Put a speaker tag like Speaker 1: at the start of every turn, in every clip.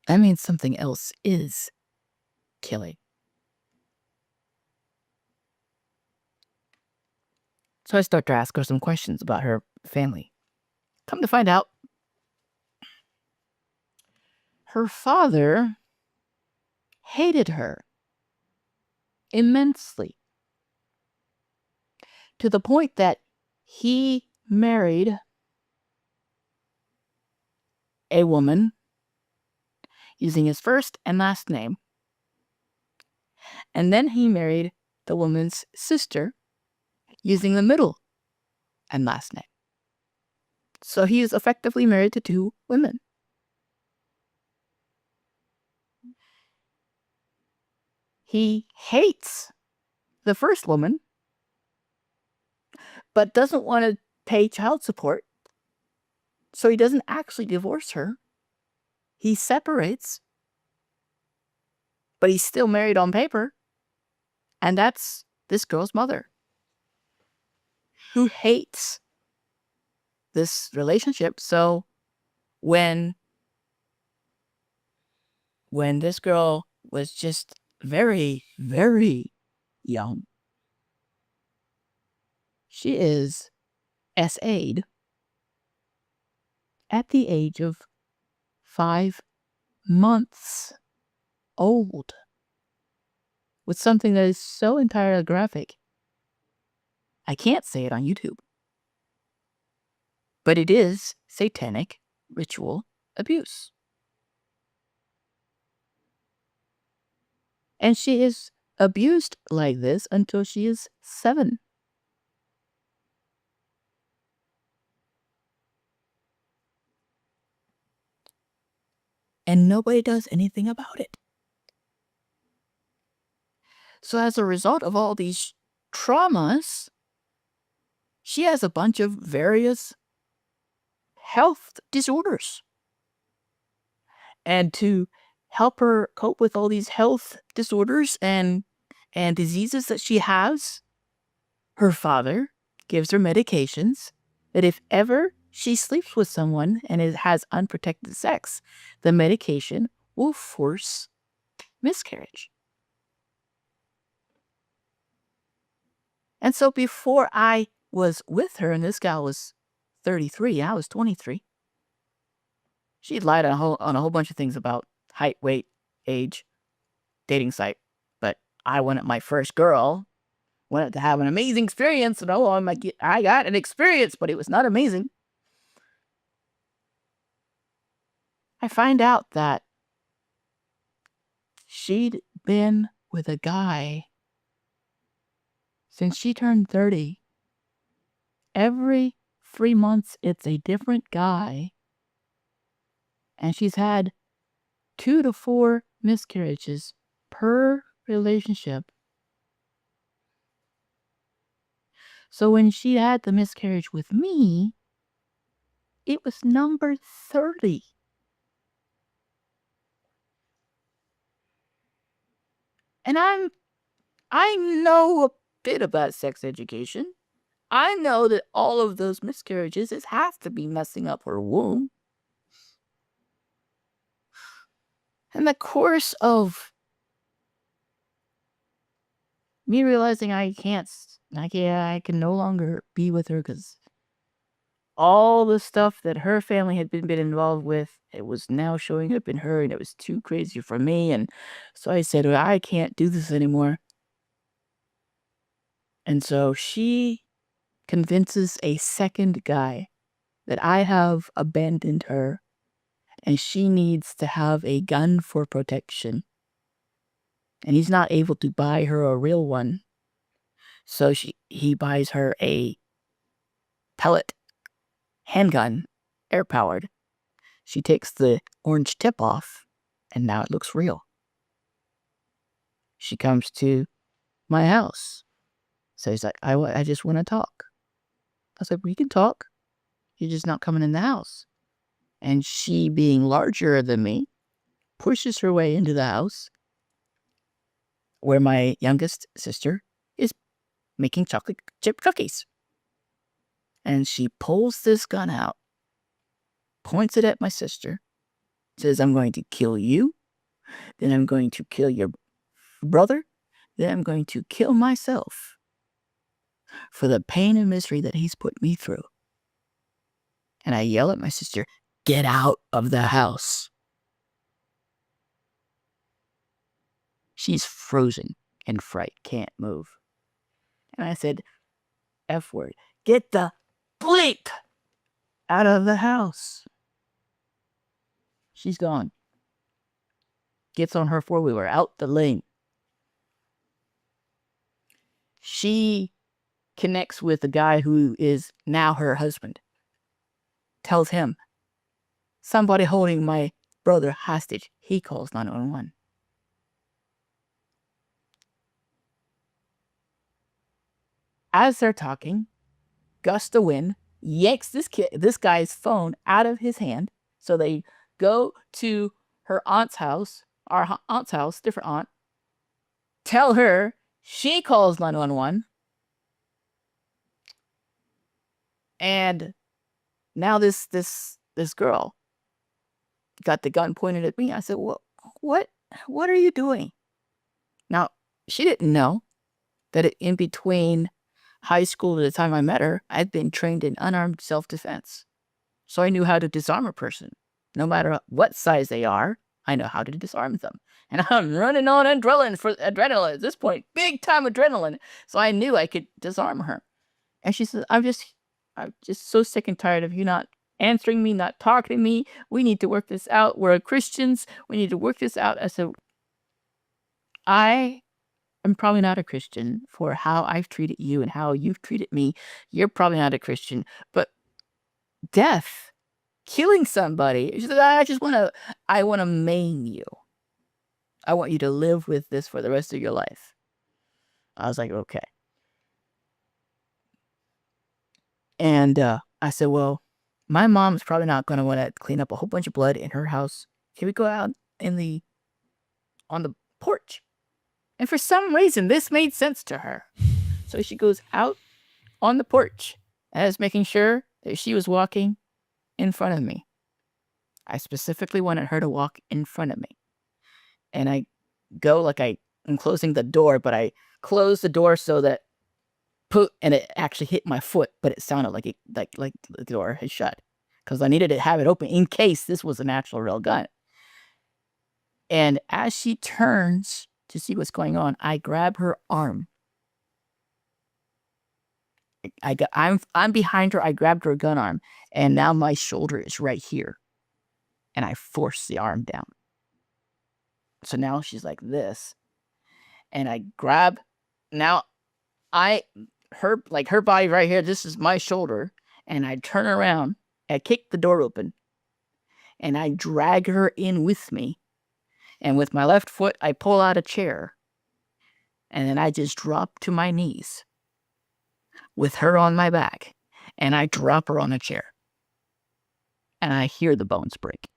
Speaker 1: that means something else is killing. So I start to ask her some questions about her family. Come to find out, her father hated her immensely, to the point that he married a woman using his first and last name, and then he married the woman's sister using the middle and last name. So he is effectively married to two women. He hates the first woman, but doesn't want to pay child support. So he doesn't actually divorce her. He separates, but he's still married on paper. And that's this girl's mother, who hates this relationship. So when this girl was just very, very young, she is SA'd at the age of 5 months old with something that is so entirely graphic. I can't say it on YouTube. But it is satanic ritual abuse. And she is abused like this until she is 7. And nobody does anything about it. So as a result of all these traumas, she has a bunch of various health disorders. And to help her cope with all these health disorders and diseases that she has, her father gives her medications that if ever she sleeps with someone and has unprotected sex, the medication will force miscarriage. And so before I was with her, and this gal was 33, I was 23, she lied on a whole bunch of things about height, weight, age, dating site. But I wanted my first girl, wanted to have an amazing experience. And I got an experience, but it was not amazing. I find out that she'd been with a guy since she turned 30. Every 3 months, it's a different guy. And she's had 2 to 4 miscarriages per relationship. So when she had the miscarriage with me, it was number 30. And I know a bit about sex education. I know that all of those miscarriages has to be messing up her womb. In the course of me realizing I can no longer be with her because all the stuff that her family had been involved with, it was now showing up in her, and it was too crazy for me. And so I said, well, I can't do this anymore. And so she convinces a second guy that I have abandoned her and she needs to have a gun for protection. And he's not able to buy her a real one. So he buys her a pellet handgun, air-powered. She takes the orange tip off, and now it looks real. She comes to my house. So he's like, I just want to talk. I was like, we can talk. You're just not coming in the house. And she, being larger than me, pushes her way into the house where my youngest sister is making chocolate chip cookies. And she pulls this gun out, points it at my sister, Says, I'm going to kill you. Then I'm going to kill your brother. Then I'm going to kill myself for the pain and misery that he's put me through. And I yell at my sister, get out of the house. She's frozen in fright, can't move. And I said, F word, get the bleep out of the house. She's gone. Gets on her four-wheeler, out the lane. She connects with the guy who is now her husband. Tells him, somebody holding my brother hostage. He calls 911. As they're talking, gust of wind yanks this guy's phone out of his hand. So they go to her aunt's house, our aunt's house, different aunt. Tell her, she calls 911. And now this girl got the gun pointed at me. I said, what are you doing? Now, she didn't know that in between high school to the time I met her, I'd been trained in unarmed self-defense. So I knew how to disarm a person. No matter what size they are, I know how to disarm them. And I'm running on adrenaline at this point, big time adrenaline. So I knew I could disarm her. And she said, I'm just so sick and tired of you not answering me, not talking to me. We need to work this out. We're Christians. We need to work this out. I said, I am probably not a Christian for how I've treated you and how you've treated me. You're probably not a Christian, but death, killing somebody, she said, I want to maim you. I want you to live with this for the rest of your life. I was like, okay. And I said, well, my mom's probably not going to want to clean up a whole bunch of blood in her house. Can we go out on the porch? And for some reason, this made sense to her. So she goes out on the porch. And I was making sure that she was walking in front of me. I specifically wanted her to walk in front of me. And I go I'm closing the door, but I close the door so that and it actually hit my foot, but it sounded like the door had shut. Because I needed to have it open in case this was an actual real gun. And as she turns to see what's going on, I grab her arm. I'm behind her. I grabbed her gun arm, and now my shoulder is right here, and I force the arm down. So now she's like this, and I grab. Now, her body right here. This is my shoulder, and I turn around. I kick the door open, and I drag her in with me. And with my left foot, I pull out a chair. And then I just drop to my knees with her on my back. And I drop her on a chair. And I hear the bones break.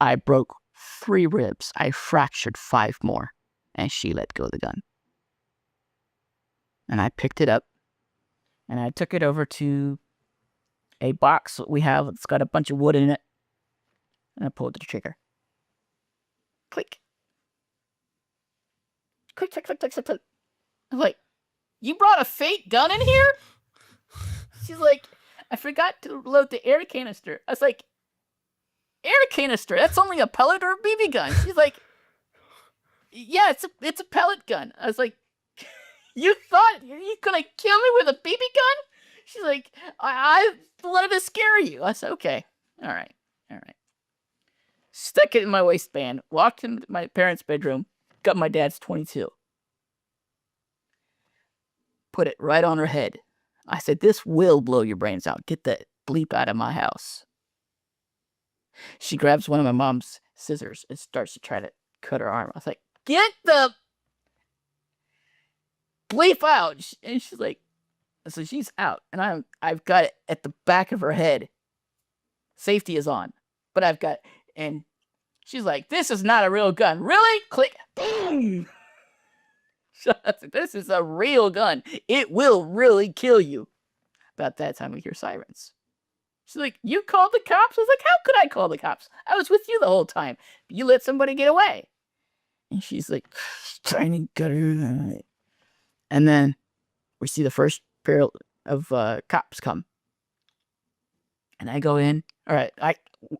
Speaker 1: I broke 3 ribs. I fractured 5 more. And she let go of the gun. And I picked it up. And I took it over to a box that we have. It's got a bunch of wood in it. And I pulled the trigger. Click. Click, click, click, click, click, click. I'm like, you brought a fake gun in here? She's like, I forgot to load the air canister. I was like, air canister? That's only a pellet or a BB gun. She's like, yeah, it's a pellet gun. I was like, you thought you were gonna kill me with a BB gun? She's like, I wanted to scare you. I said, okay, all right. Stuck it in my waistband, walked into my parents' bedroom, got my dad's .22. Put it right on her head. I said, this will blow your brains out. Get that bleep out of my house. She grabs one of my mom's scissors and starts to try to cut her arm. I was like, get the bleep out. And she's like, so she's out. And I've got it at the back of her head. Safety is on. But I've got, and she's like, this is not a real gun. Really? Click. Boom. This is a real gun. It will really kill you. About that time we hear sirens. She's like, you called the cops? I was like, how could I call the cops? I was with you the whole time. You let somebody get away. And she's like, trying to get her. And then we see the first pair of cops come. And I go in. All right,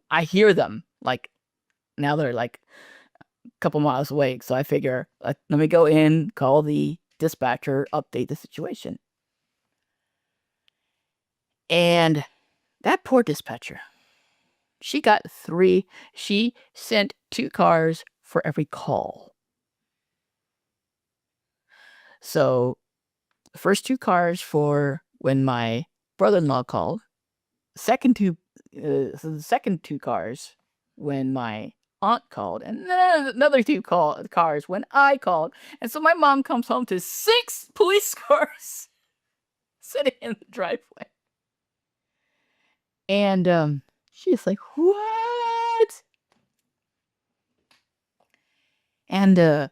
Speaker 1: I hear them. Like, now they're like a couple miles away. So I figure, let me go in, call the dispatcher, update the situation. And that poor dispatcher, she sent 2 cars for every call. So the first 2 cars for when my brother-in-law called, so the second 2 cars when my aunt called, and then another 2 cars when I called. And so my mom comes home to 6 police cars sitting in the driveway. And she's like, what? And they're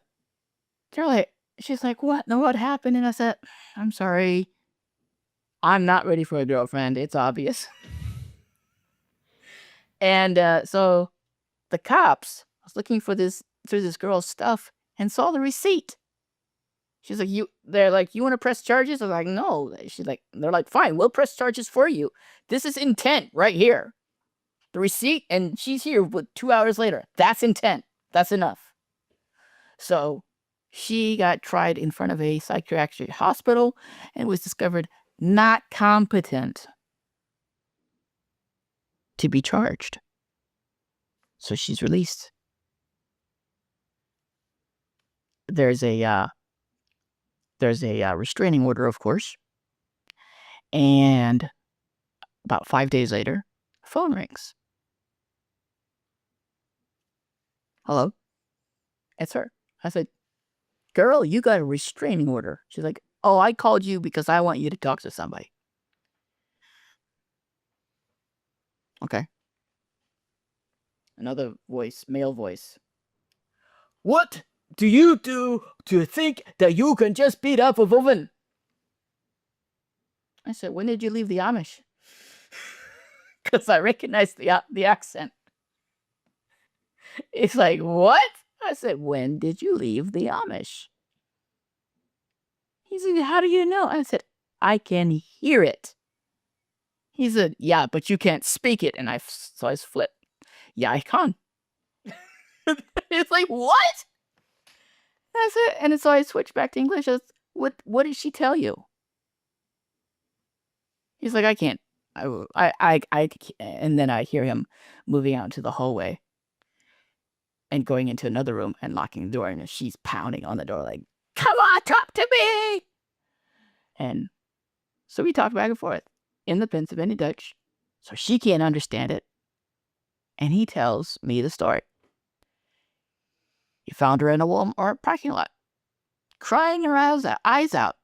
Speaker 1: like, she's like, what? No, what happened? And I said, I'm sorry. I'm not ready for a girlfriend. It's obvious. And so the cops was looking for through this girl's stuff and saw the receipt. She's like, they're like, you want to press charges? I was like, no. They're like, fine, we'll press charges for you. This is intent right here. The receipt, and she's here 2 hours later. That's intent. That's enough. So she got tried in front of a psychiatric hospital and was discovered not competent to be charged. So she's released. There's a restraining order, of course. And about 5 days later, phone rings. Hello? It's her. I said, girl, you got a restraining order. She's like, oh, I called you because I want you to talk to somebody. Okay. Another voice, male voice. What do you do to think that you can just beat up a woman? I said, when did you leave the Amish? Because I recognized the accent. It's like, what? I said, when did you leave the Amish? He said, how do you know? I said, I can hear it. He said, yeah, but you can't speak it. And so I flipped. Yeah, I can. It's like, what? That's it. And so I switched back to English. What did she tell you? He's like, I can't. And then I hear him moving out into the hallway and going into another room and locking the door. And she's pounding on the door like, come on, talk to me. And so we talk back and forth in the Pennsylvania Dutch. So she can't understand it. And he tells me the story. He found her in a Walmart parking lot, crying her eyes out.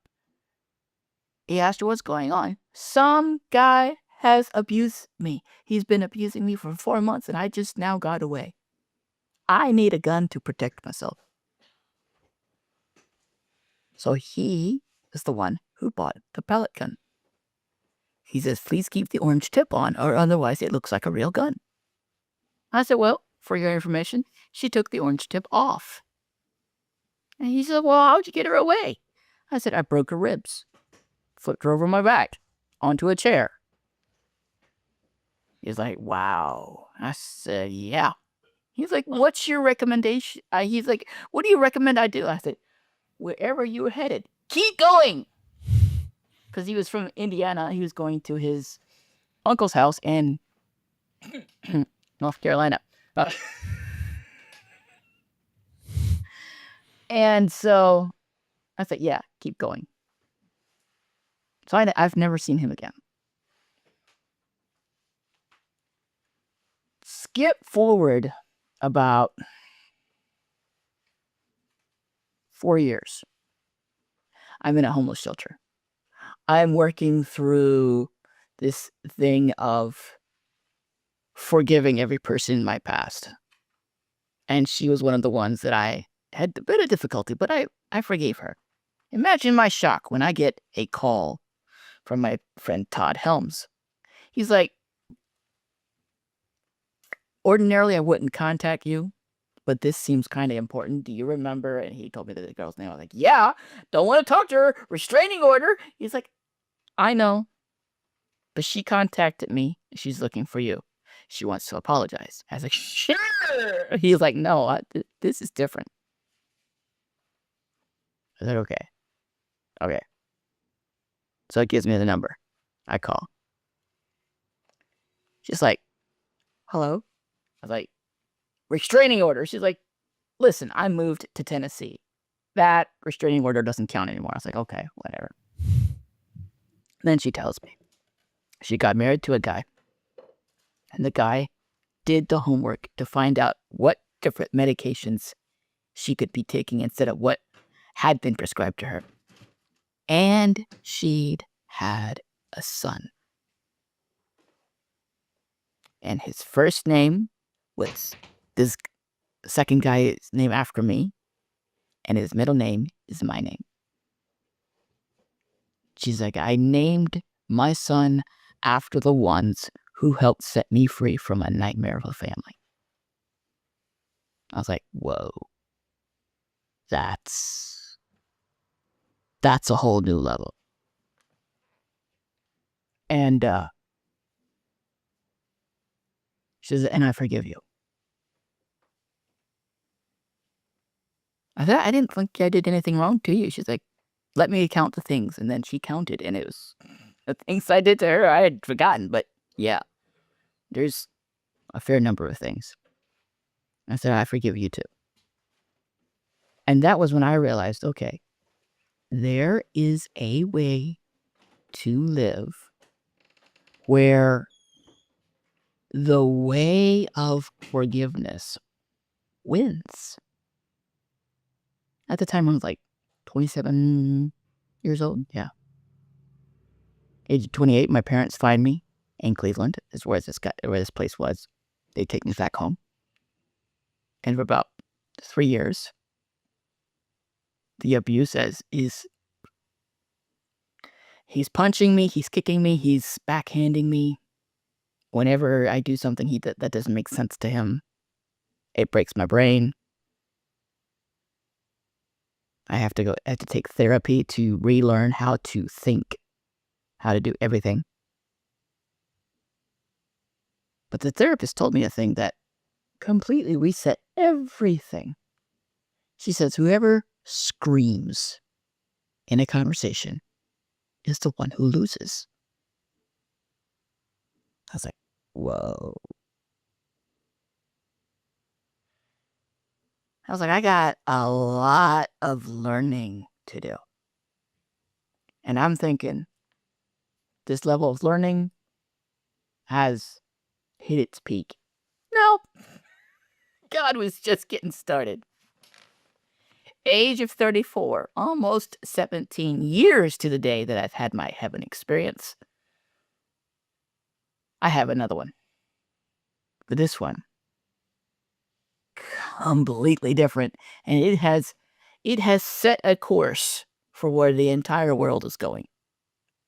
Speaker 1: He asked her what's going on. Some guy has abused me. He's been abusing me for 4 months, and I just now got away. I need a gun to protect myself. So he is the one who bought the pellet gun. He says, please keep the orange tip on, or otherwise it looks like a real gun. I said, well, for your information, she took the orange tip off. And he said, well, how'd you get her away? I said, I broke her ribs. Flipped her over my back onto a chair. He's like, wow. I said, yeah. He's like, what's your recommendation? He's like, what do you recommend I do? I said, wherever you're headed, keep going. Because he was from Indiana. He was going to his uncle's house in North Carolina. And so I said, yeah, keep going. So I've never seen him again. Skip forward about 4 years. I'm in a homeless shelter. I'm working through this thing of forgiving every person in my past. And she was one of the ones that I had a bit of difficulty, but I forgave her. Imagine my shock when I get a call from my friend Todd Helms. He's like, ordinarily I wouldn't contact you, but this seems kind of important. Do you remember? And he told me the girl's name. I was like, yeah, don't want to talk to her. Restraining order. He's like, I know, but she contacted me. She's looking for you. She wants to apologize. I was like, sure. He's like, no, this is different. I said, okay. Okay. So it gives me the number. I call. She's like, hello? I was like, restraining order. She's like, listen, I moved to Tennessee. That restraining order doesn't count anymore. I was like, okay, whatever. Then she tells me she got married to a guy, and the guy did the homework to find out what different medications she could be taking instead of what had been prescribed to her. And she'd had a son. And his first name was this second guy's name after me, and his middle name is my name. She's like, I named my son after the ones who helped set me free from a nightmare of a family. I was like, whoa, that's a whole new level. And she says, and I forgive you. I said, I didn't think I did anything wrong to you. She's like, let me count the things. And then she counted, and it was the things I did to her I had forgotten. But yeah, there's a fair number of things. I said, I forgive you too. And that was when I realized, okay, there is a way to live where the way of forgiveness wins. At the time, I was like 27 years old. Yeah. Age of 28, my parents find me in Cleveland, is where this place was. They take me back home. And for about 3 years, the abuse is he's punching me, he's kicking me, he's backhanding me. Whenever I do something that doesn't make sense to him, it breaks my brain. I have to take therapy to relearn how to think, how to do everything. But the therapist told me a thing that completely reset everything. She says, whoever screams in a conversation is the one who loses. I was like, whoa. I was like, I got a lot of learning to do. And I'm thinking, this level of learning has hit its peak. No, God was just getting started. Age of 34, almost 17 years to the day that I've had my heaven experience. I have another one. But this one, completely different. And it has set a course for where the entire world is going.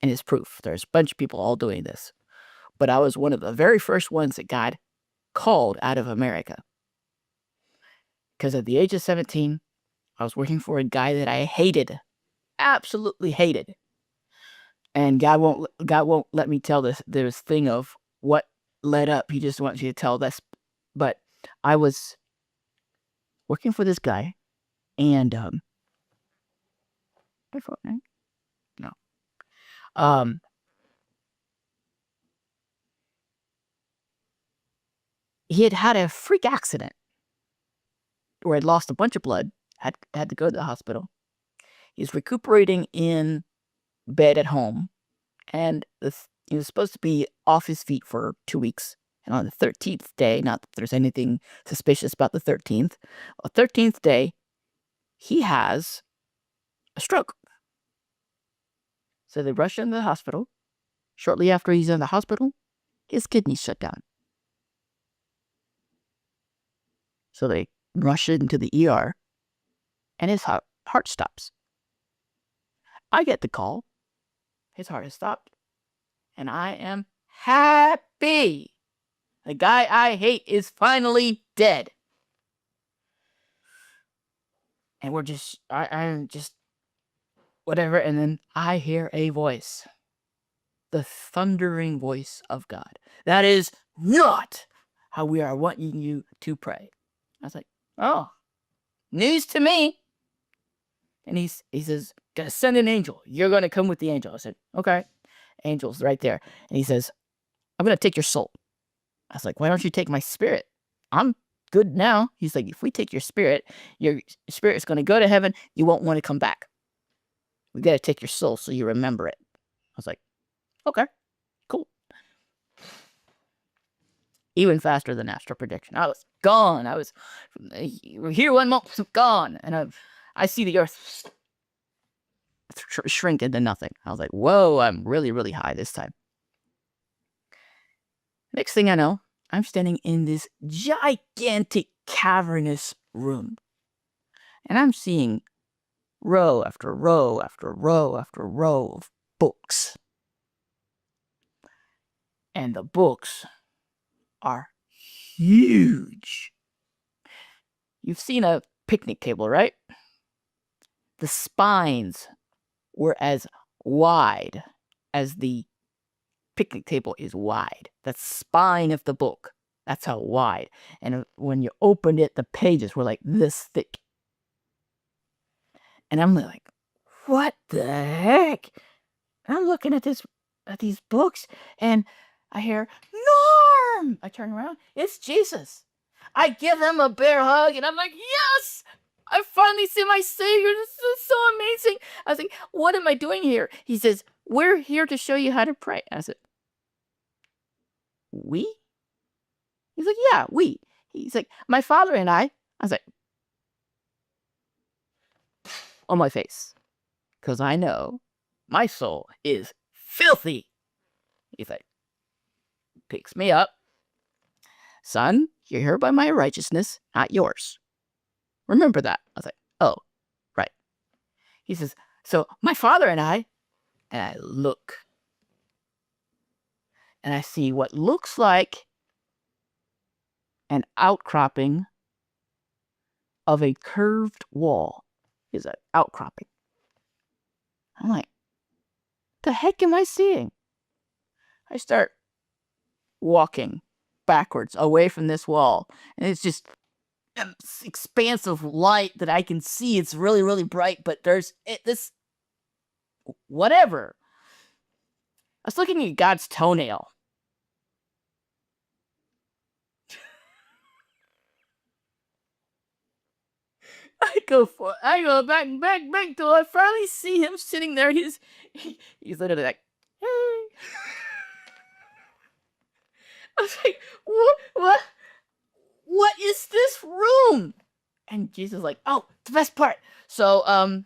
Speaker 1: And it's proof. There's a bunch of people all doing this. But I was one of the very first ones that God called out of America. Because at the age of 17, I was working for a guy that I hated. Absolutely hated. And God won't let me tell this thing of what led up. He just wants you to tell this. But I was working for this guy, and no. He had a freak accident where he'd lost a bunch of blood, had to go to the hospital. He's recuperating in bed at home, and he was supposed to be off his feet for 2 weeks. And on the 13th day, not that there's anything suspicious about the 13th, on the 13th day, he has a stroke. So they rush him to the hospital. Shortly after he's in the hospital, his kidneys shut down. So they rush into the ER, and his heart stops. I get the call. His heart has stopped. And I am happy. The guy I hate is finally dead. And we're just, I'm just, whatever. And then I hear a voice. The thundering voice of God. That is not how we are wanting you to pray. I was like, oh, news to me. And he says, gonna send an angel. You're gonna come with the angel. I said, okay. Angel's right there. And he says, I'm gonna take your soul. I was like, why don't you take my spirit? I'm good now. He's like, if we take your spirit is gonna go to heaven. You won't want to come back. We gotta take your soul so you remember it. I was like, okay, cool. Even faster than astral projection. I was gone. I was here one moment, gone. And I see the earth shrink into nothing. I was like, whoa, I'm really, really high this time. Next thing I know, I'm standing in this gigantic cavernous room. And I'm seeing row after row after row after row of books. And the books are huge. You've seen a picnic table, right? The spines were as wide as the picnic table is wide. The spine of the book, that's how wide. And when you opened it, the pages were like this thick. And I'm like, what the heck? And I'm looking at these books, and I hear, Norm! I turn around, it's Jesus. I give him a bear hug, and I'm like, yes! I finally see my Savior. This is so amazing. I was like, what am I doing here? He says, we're here to show you how to pray. I said, we? He's like, yeah, we. He's like, my father and I was like, on my face. Because I know my soul is filthy. He's like, picks me up. Son, you're here by my righteousness, not yours. Remember that. I was like, oh, right. He says, so my father and I look. And I see what looks like an outcropping of a curved wall. Is an outcropping. I'm like, the heck am I seeing? I start walking backwards away from this wall. And it's just an expanse of light that I can see. It's really, really bright, but there's this whatever. I was looking at God's toenail. I go back till I finally see him sitting there. He's literally like, hey. I was like, what is this room? And Jesus is like, oh, the best part. So, a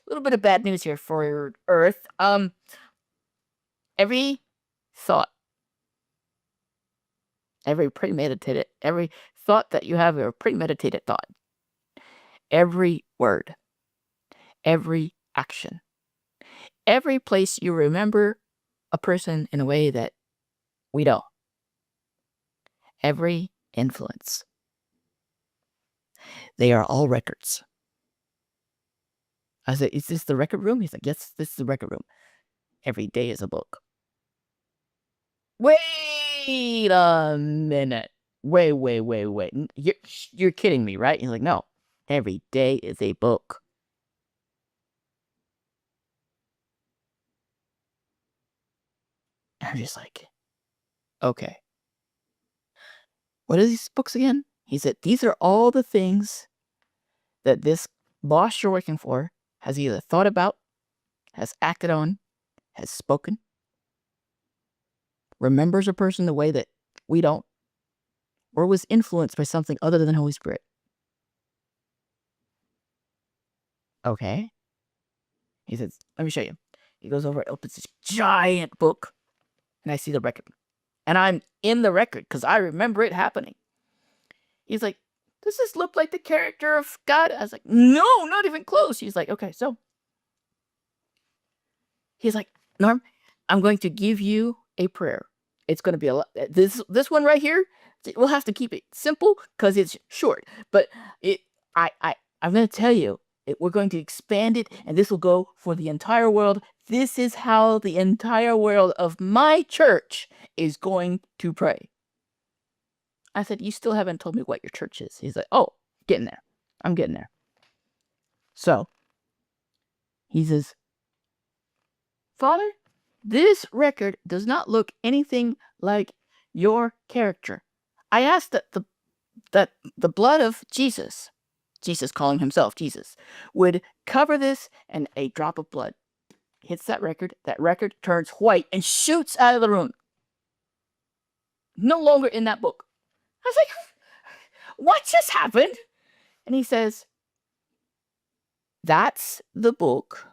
Speaker 1: little bit of bad news here for Earth. Every thought, every thought that you have, a premeditated thought, every word, every action, every place you remember a person in a way that we don't, every influence, they are all records. I said, is this the record room? He's like, yes, this is the record room. Every day is a book. Wait a minute. Wait. You're kidding me, right? He's like, no. Every day is a book. I'm just like, okay. What are these books again? He said, these are all the things that this boss you're working for has either thought about, has acted on, has spoken, remembers a person the way that we don't, or was influenced by something other than Holy Spirit. Okay. He says, let me show you. He goes over, opens this giant book, and I see the record. And I'm in the record because I remember it happening. He's like, does this look like the character of God? I was like, no, not even close. He's like, okay, so. He's like, Norm, I'm going to give you a prayer. It's going to be a lot. This one right here, we'll have to keep it simple because it's short. But I'm going to tell you, we're going to expand it, and this will go for the entire world. This is how the entire world of my church is going to pray. I said, you still haven't told me what your church is. He's like, oh, getting there. I'm getting there. So he says, Father, this record does not look anything like your character. I asked that the blood of Jesus calling himself Jesus, would cover this, and a drop of blood hits that record turns white and shoots out of the room. No longer in that book. I was like, what just happened? And he says, that's the book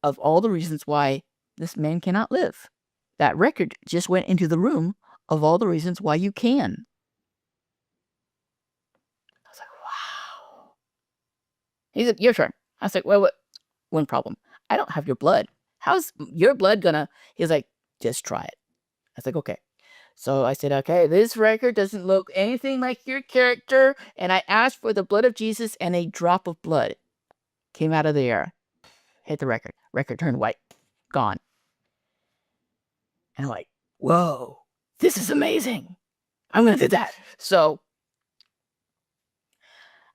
Speaker 1: of all the reasons why this man cannot live. That record just went into the room of all the reasons why you can. I was like, wow. He said, your turn. I was like, well, what? One problem. I don't have your blood. How's your blood gonna? He's like, just try it. I was like, okay. So I said, okay, this record doesn't look anything like your character. And I asked for the blood of Jesus, and a drop of blood came out of the air. Hit the record. Record turned white. Gone. And I'm like, whoa, this is amazing. I'm going to do that. So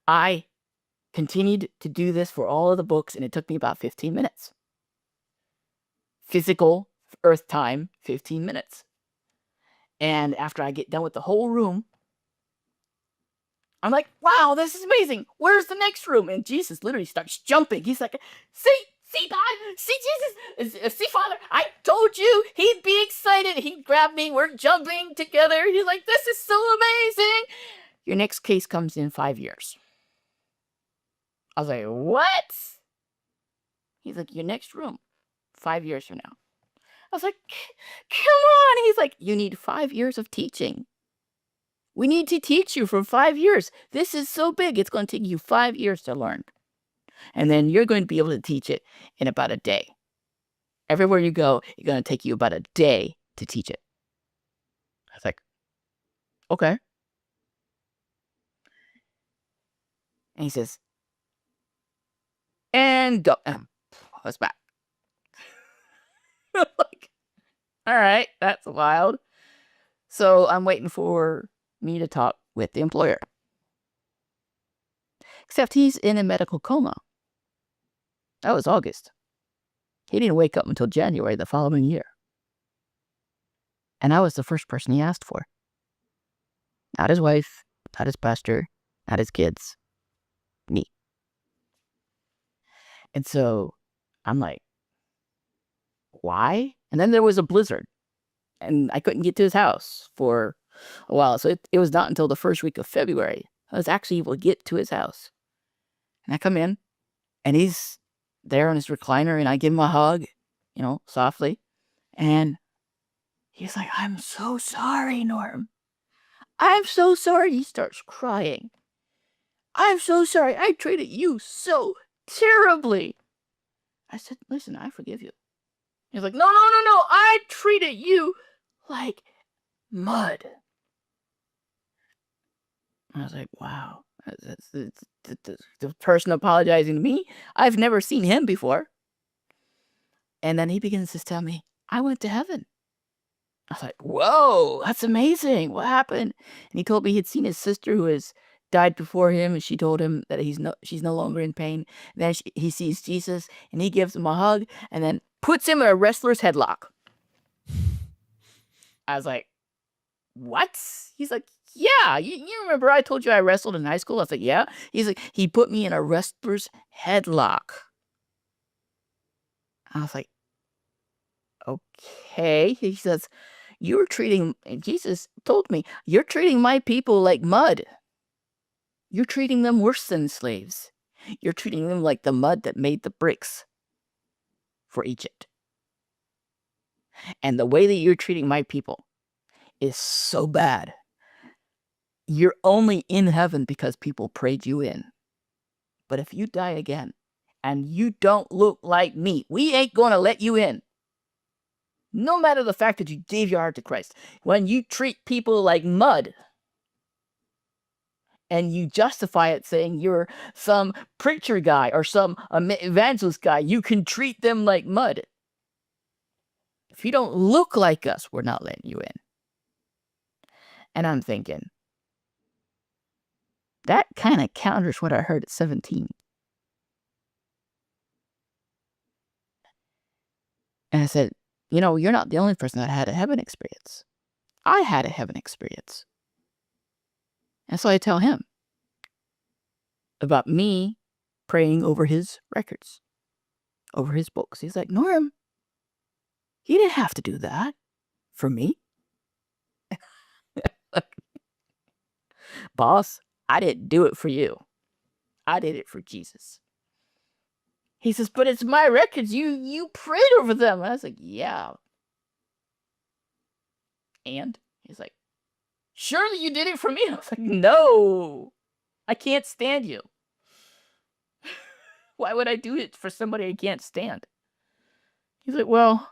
Speaker 1: I continued to do this for all of the books, and it took me about 15 minutes. Physical Earth time, 15 minutes. And after I get done with the whole room, I'm like, wow, this is amazing. Where's the next room? And Jesus literally starts jumping. He's like, see, God, see, Jesus, see, Father, I told you he'd be excited. He grabbed me. We're jumping together. He's like, this is so amazing. Your next case comes in 5 years. I was like, what? He's like, your next room, 5 years from now. I was like, come on. He's like, you need 5 years of teaching. We need to teach you for 5 years. This is so big. It's going to take you 5 years to learn. And then you're going to be able to teach it in about a day. Everywhere you go, it's going to take you about a day to teach it. I was like, okay. And he says, and go. I was back. Like, all right, that's wild. So I'm waiting for me to talk with the employer. Except he's in a medical coma. That was August. He didn't wake up until January the following year. And I was the first person he asked for. Not his wife, not his pastor, not his kids. Me. And so I'm like, why? And then there was a blizzard. And I couldn't get to his house for a while. So it was not until the first week of February I was actually able to get to his house. And I come in, and he's there on his recliner, and I give him a hug, softly. And he's like, I'm so sorry, Norm. I'm so sorry. He starts crying. I'm so sorry. I treated you so terribly. I said, listen, I forgive you. He's like, no. I treated you like mud. I was like, wow. The person apologizing to me, I've never seen him before. And then he begins to tell me, I went to heaven. I was like, whoa, that's amazing. What happened? And he told me he'd seen his sister who has died before him, and she told him that she's no longer in pain. And then he sees Jesus, and he gives him a hug, and then puts him in a wrestler's headlock. I was like, what? He's like, yeah, you remember I told you I wrestled in high school? I was like, yeah. He's like, he put me in a wrestler's headlock. I was like, okay. He says, Jesus told me, you're treating my people like mud. You're treating them worse than slaves. You're treating them like the mud that made the bricks for Egypt. And the way that you're treating my people is so bad. You're only in heaven because people prayed you in. But if you die again and you don't look like me, we ain't going to let you in. No matter the fact that you gave your heart to Christ, when you treat people like mud and you justify it saying you're some preacher guy or some evangelist guy, you can treat them like mud. If you don't look like us, we're not letting you in. And I'm thinking, that kind of counters what I heard at 17. And I said, you're not the only person that had a heaven experience. I had a heaven experience. And so I tell him about me praying over his records, over his books. He's like, Norm, he didn't have to do that for me. Boss, I didn't do it for you. I did it for Jesus. He says, but it's my records. You prayed over them. And I was like, yeah. And he's like, surely you did it for me. I was like, no, I can't stand you. Why would I do it for somebody I can't stand? He's like, well,